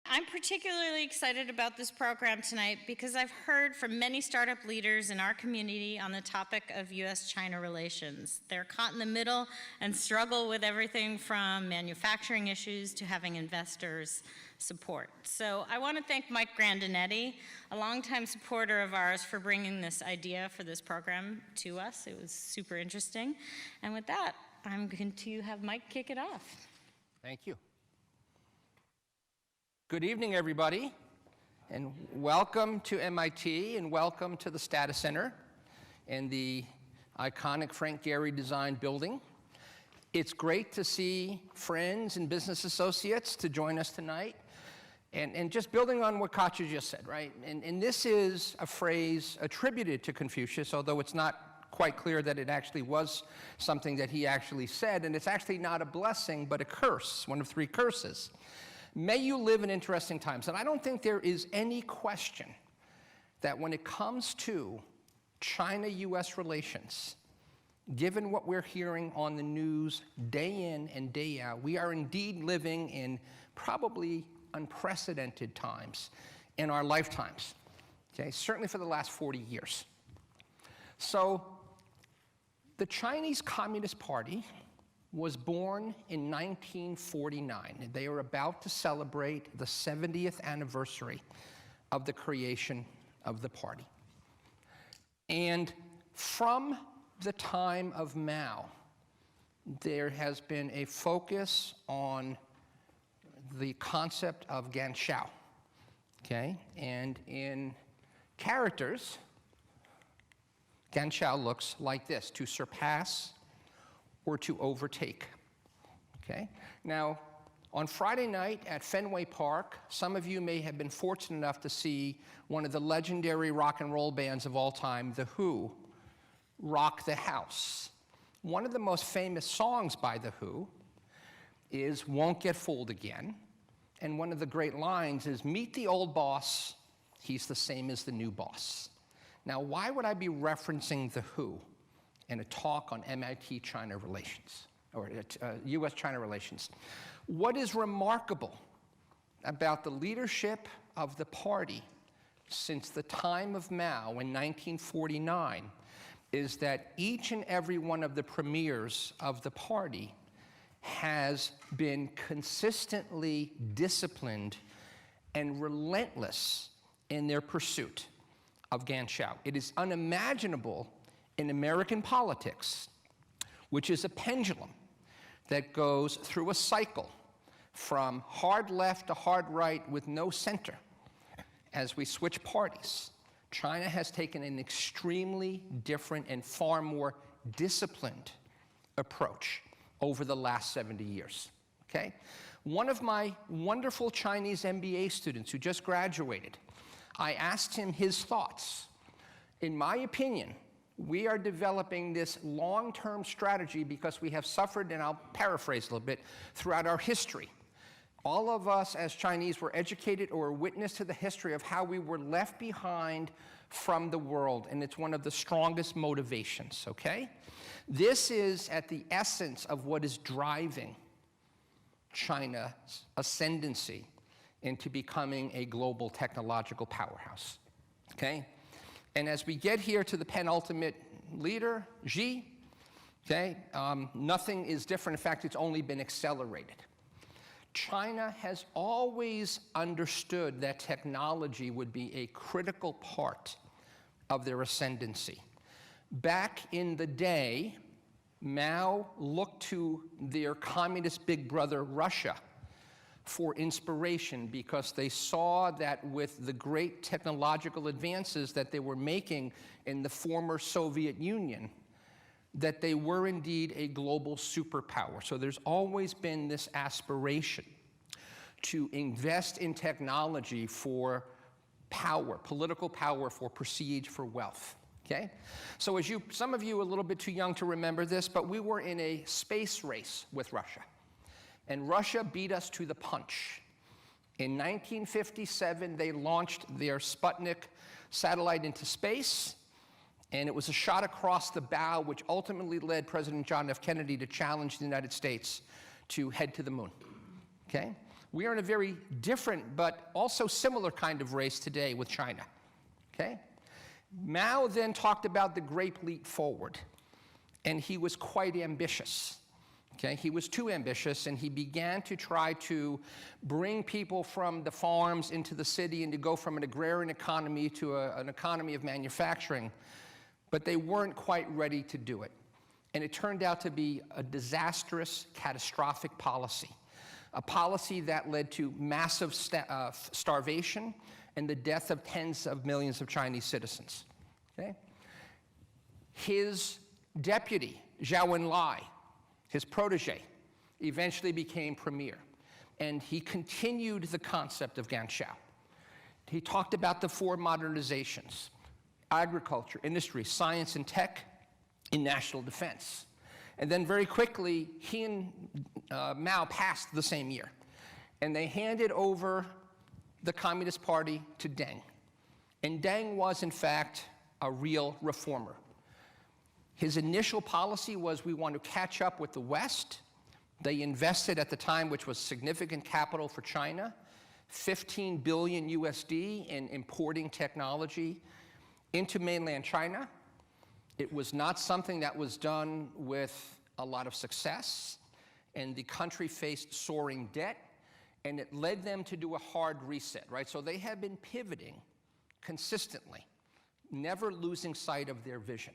I'm particularly excited about this program tonight because I've heard from many startup leaders in our community on the topic of U.S.-China relations. They're caught in the middle and struggle with everything from manufacturing issues to having investors support. So I want to thank Mike Grandinetti, a longtime supporter of ours, for bringing this idea for this program to us. It was super interesting. And with that, I'm going to have Mike kick it off. Thank you. Good evening, everybody, and welcome to MIT, and welcome to the Stata Center and the iconic Frank Gehry designed building. It's great to see friends and business associates to join us tonight. And just building on what Katja just said, right? And this is a phrase attributed to Confucius, although it's not quite clear that it actually was something that he actually said, and it's actually not a blessing, but a curse, one of three curses. May you live in interesting times. And I don't think there is any question that when it comes to China-US relations, given what we're hearing on the news day in and day out, we are indeed living in probably unprecedented times in our lifetimes, okay? Certainly for the last 40 years. So the Chinese Communist Party was born in 1949. They are about to celebrate the 70th anniversary of the creation of the party. And from the time of Mao, there has been a focus on the concept of Ganshao, okay? And in characters, Ganshao looks like this: to surpass or to overtake, okay? Now, on Friday night at Fenway Park, some of you may have been fortunate enough to see one of the legendary rock and roll bands of all time, The Who, rock the house. One of the most famous songs by The Who is Won't Get Fooled Again, and one of the great lines is, meet the old boss, he's the same as the new boss. Now, why would I be referencing The Who in a talk on MIT-China relations, or US-China relations? What is remarkable about the leadership of the party since the time of Mao in 1949 is that each and every one of the premiers of the party has been consistently disciplined and relentless in their pursuit of Ganshao. It is unimaginable in American politics, which is a pendulum that goes through a cycle from hard left to hard right with no center. As we switch parties, China has taken an extremely different and far more disciplined approach over the last 70 years, okay? One of my wonderful Chinese MBA students who just graduated, I asked him his thoughts. In my opinion, we are developing this long-term strategy because we have suffered, and I'll paraphrase a little bit, throughout our history. All of us as Chinese were educated or witness to the history of how we were left behind from the world, and it's one of the strongest motivations, okay? This is at the essence of what is driving China's ascendancy into becoming a global technological powerhouse, okay? And as we get here to the penultimate leader, Xi, okay, nothing is different. In fact, it's only been accelerated. China has always understood that technology would be a critical part of their ascendancy. Back in the day, Mao looked to their communist big brother, Russia, for inspiration because they saw that with the great technological advances that they were making in the former Soviet Union, that they were indeed a global superpower. So there's always been this aspiration to invest in technology for power, political power, for prestige, for wealth, okay? So as some of you are a little bit too young to remember this, but we were in a space race with Russia. And Russia beat us to the punch. In 1957, they launched their Sputnik satellite into space, and it was a shot across the bow, which ultimately led President John F. Kennedy to challenge the United States to head to the moon, okay? We are in a very different but also similar kind of race today with China, okay? Mao then talked about the Great Leap Forward, and he was quite ambitious. Okay, he was too ambitious, and he began to try to bring people from the farms into the city and to go from an agrarian economy to an economy of manufacturing, but they weren't quite ready to do it. And it turned out to be a disastrous, catastrophic policy, a policy that led to massive starvation and the death of tens of millions of Chinese citizens. Okay? His deputy, Zhou Enlai, his protege, eventually became premier, and he continued the concept of Ganshao. He talked about the four modernizations: agriculture, industry, science and tech, and national defense. And then very quickly, he and Mao passed the same year, and they handed over the Communist Party to Deng. And Deng was, in fact, a real reformer. His initial policy was, we want to catch up with the West. They invested at the time, which was significant capital for China, 15 billion USD in importing technology into mainland China. It was not something that was done with a lot of success, and the country faced soaring debt, and it led them to do a hard reset, right? So they had been pivoting consistently, never losing sight of their vision.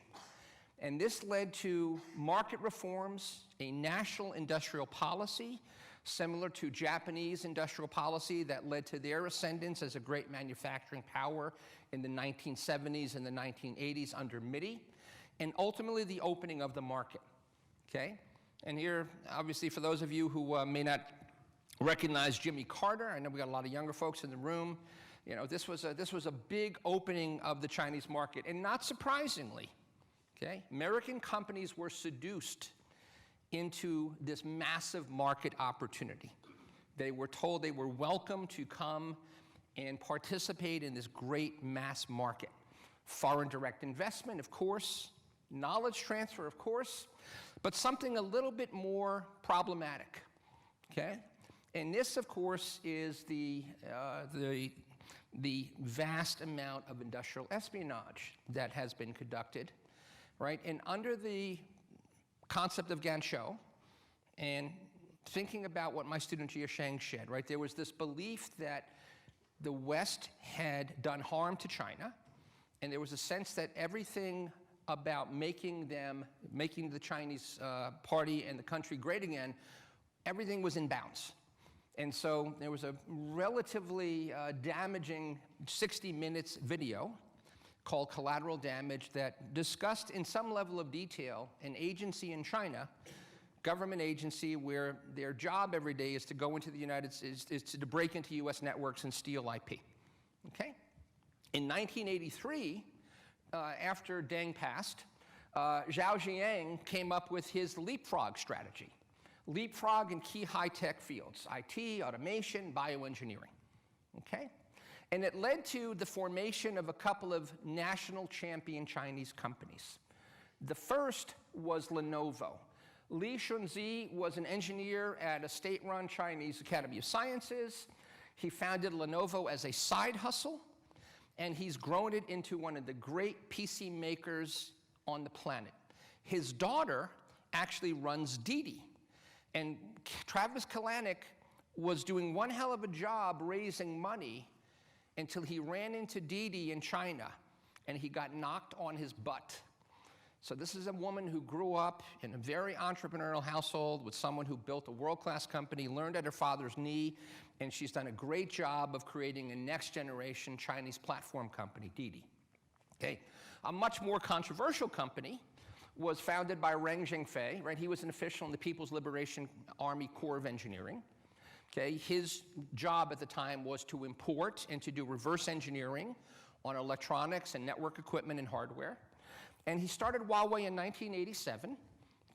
And this led to market reforms, a national industrial policy, similar to Japanese industrial policy that led to their ascendance as a great manufacturing power in the 1970s and the 1980s under MIDI, and ultimately the opening of the market, okay? And here, obviously, for those of you who may not recognize Jimmy Carter, I know we got a lot of younger folks in the room, you know, this was a big opening of the Chinese market, and not surprisingly, okay, American companies were seduced into this massive market opportunity. They were told they were welcome to come and participate in this great mass market. Foreign direct investment, of course, knowledge transfer, of course, but something a little bit more problematic, okay? And this, of course, is the vast amount of industrial espionage that has been conducted, right? And under the concept of Ganshao, and thinking about what my student Jia Sheng shared, right? There was this belief that the West had done harm to China, and there was a sense that everything about making the Chinese party and the country great again, everything was in bounds. And so there was a relatively damaging 60 minutes video called Collateral Damage that discussed in some level of detail an agency in China, government agency, where their job every day is to go into the United States, is to break into US networks and steal IP, okay? In 1983, after Deng passed, Zhao Ziyang came up with his leapfrog strategy. Leapfrog in key high-tech fields, IT, automation, bioengineering, okay? And it led to the formation of a couple of national champion Chinese companies. The first was Lenovo. Li Shunzi was an engineer at a state-run Chinese Academy of Sciences. He founded Lenovo as a side hustle, and he's grown it into one of the great PC makers on the planet. His daughter actually runs Didi. And Travis Kalanick was doing one hell of a job raising money until he ran into Didi in China, and he got knocked on his butt. So this is a woman who grew up in a very entrepreneurial household with someone who built a world-class company, learned at her father's knee, and she's done a great job of creating a next-generation Chinese platform company, Didi. Okay. A much more controversial company was founded by Reng Zhengfei, right? He was an official in the People's Liberation Army Corps of Engineering. Okay, his job at the time was to import and to do reverse engineering on electronics and network equipment and hardware. And he started Huawei in 1987,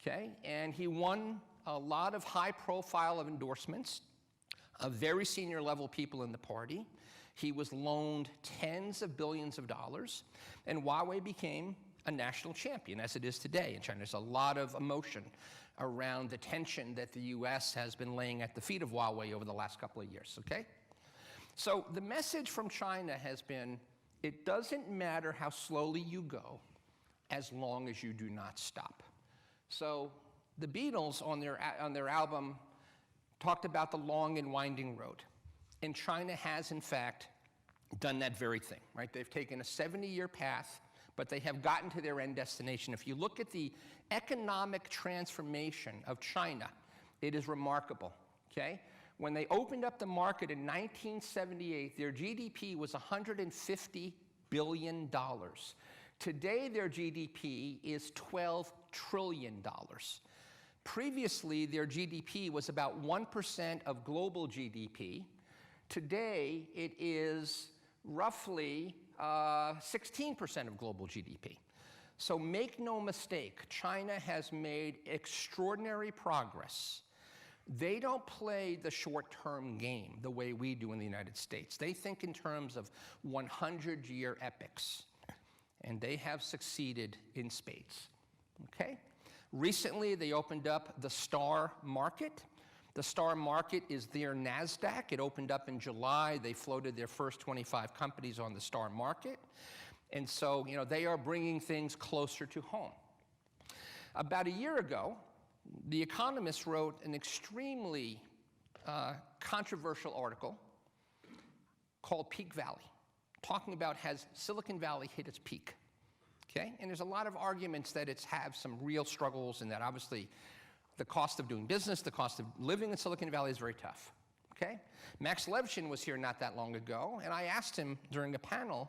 okay? And he won a lot of high profile of endorsements of very senior level people in the party. He was loaned tens of billions of dollars, and Huawei became a national champion, as it is today in China. There's a lot of emotion around the tension that the US has been laying at the feet of Huawei over the last couple of years, okay? So the message from China has been, it doesn't matter how slowly you go, as long as you do not stop. So the Beatles on their album talked about the long and winding road. And China has, in fact, done that very thing, right? They've taken a 70-year path, but they have gotten to their end destination. If you look at the economic transformation of China, it is remarkable, okay? When they opened up the market in 1978, their GDP was $150 billion. Today, their GDP is $12 trillion. Previously, their GDP was about 1% of global GDP. Today, it is roughly 16% of global GDP. So make no mistake, China has made extraordinary progress. They don't play the short-term game the way we do in the United States. They think in terms of 100-year epics, and they have succeeded in spades, okay? Recently, they opened up the STAR market. The STAR market is their NASDAQ. It opened up in July. They floated their first 25 companies on the STAR market. And so, you know, they are bringing things closer to home. About a year ago, The Economist wrote an extremely controversial article called Peak Valley, talking about has Silicon Valley hit its peak, okay? And there's a lot of arguments that it's have some real struggles and that obviously the cost of doing business, the cost of living in Silicon Valley is very tough, okay? Max Levchin was here not that long ago, and I asked him during a panel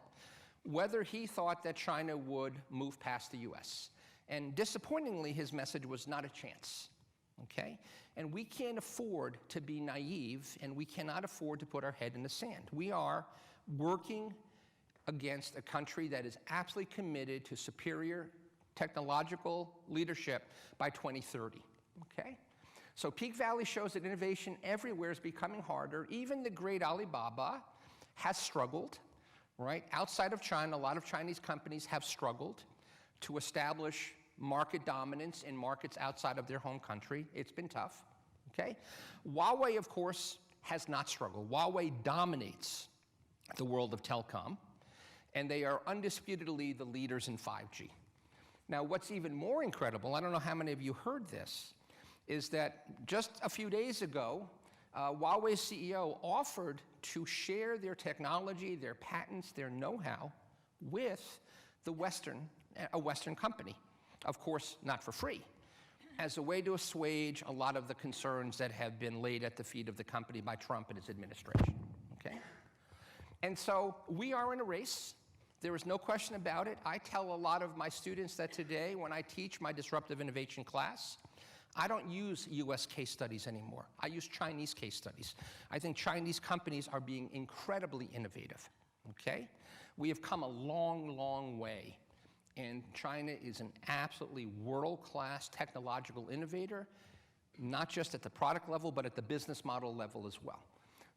whether he thought that China would move past the US. And disappointingly, his message was not a chance, okay? And we can't afford to be naive, and we cannot afford to put our head in the sand. We are working against a country that is absolutely committed to superior technological leadership by 2030, okay? So Peak Valley shows that innovation everywhere is becoming harder. Even the great Alibaba has struggled, right? Outside of China, a lot of Chinese companies have struggled to establish market dominance in markets outside of their home country. It's been tough, okay? Huawei, of course, has not struggled. Huawei dominates the world of telecom, and they are undisputedly the leaders in 5G. Now, what's even more incredible, I don't know how many of you heard this, is that just a few days ago, Huawei's CEO offered to share their technology, their patents, their know-how with a Western company. Of course, not for free, as a way to assuage a lot of the concerns that have been laid at the feet of the company by Trump and his administration, okay? And so we are in a race. There is no question about it. I tell a lot of my students that today, when I teach my disruptive innovation class, I don't use US case studies anymore. I use Chinese case studies. I think Chinese companies are being incredibly innovative, okay? We have come a long, long way, and China is an absolutely world-class technological innovator, not just at the product level, but at the business model level as well.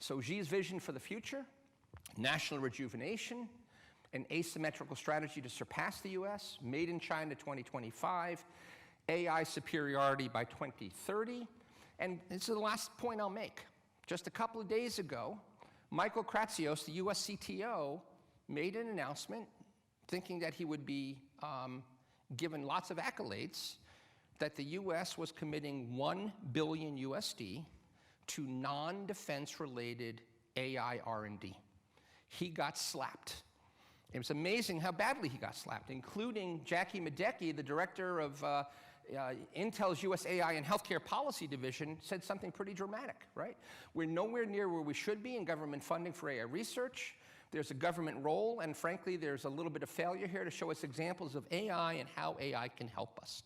So Xi's vision for the future, national rejuvenation, an asymmetrical strategy to surpass the US, made in China 2025, AI superiority by 2030, and this is the last point I'll make. Just a couple of days ago, Michael Kratsios, the US CTO, made an announcement thinking that he would be given lots of accolades, that the US was committing $1 billion USD to non-defense related AI R&D. He got slapped. It was amazing how badly he got slapped, including Jackie Medecki, the director of Intel's US AI and Healthcare Policy Division, said something pretty dramatic, right? We're nowhere near where we should be in government funding for AI research. There's a government role, and frankly, there's a little bit of failure here to show us examples of AI and how AI can help us,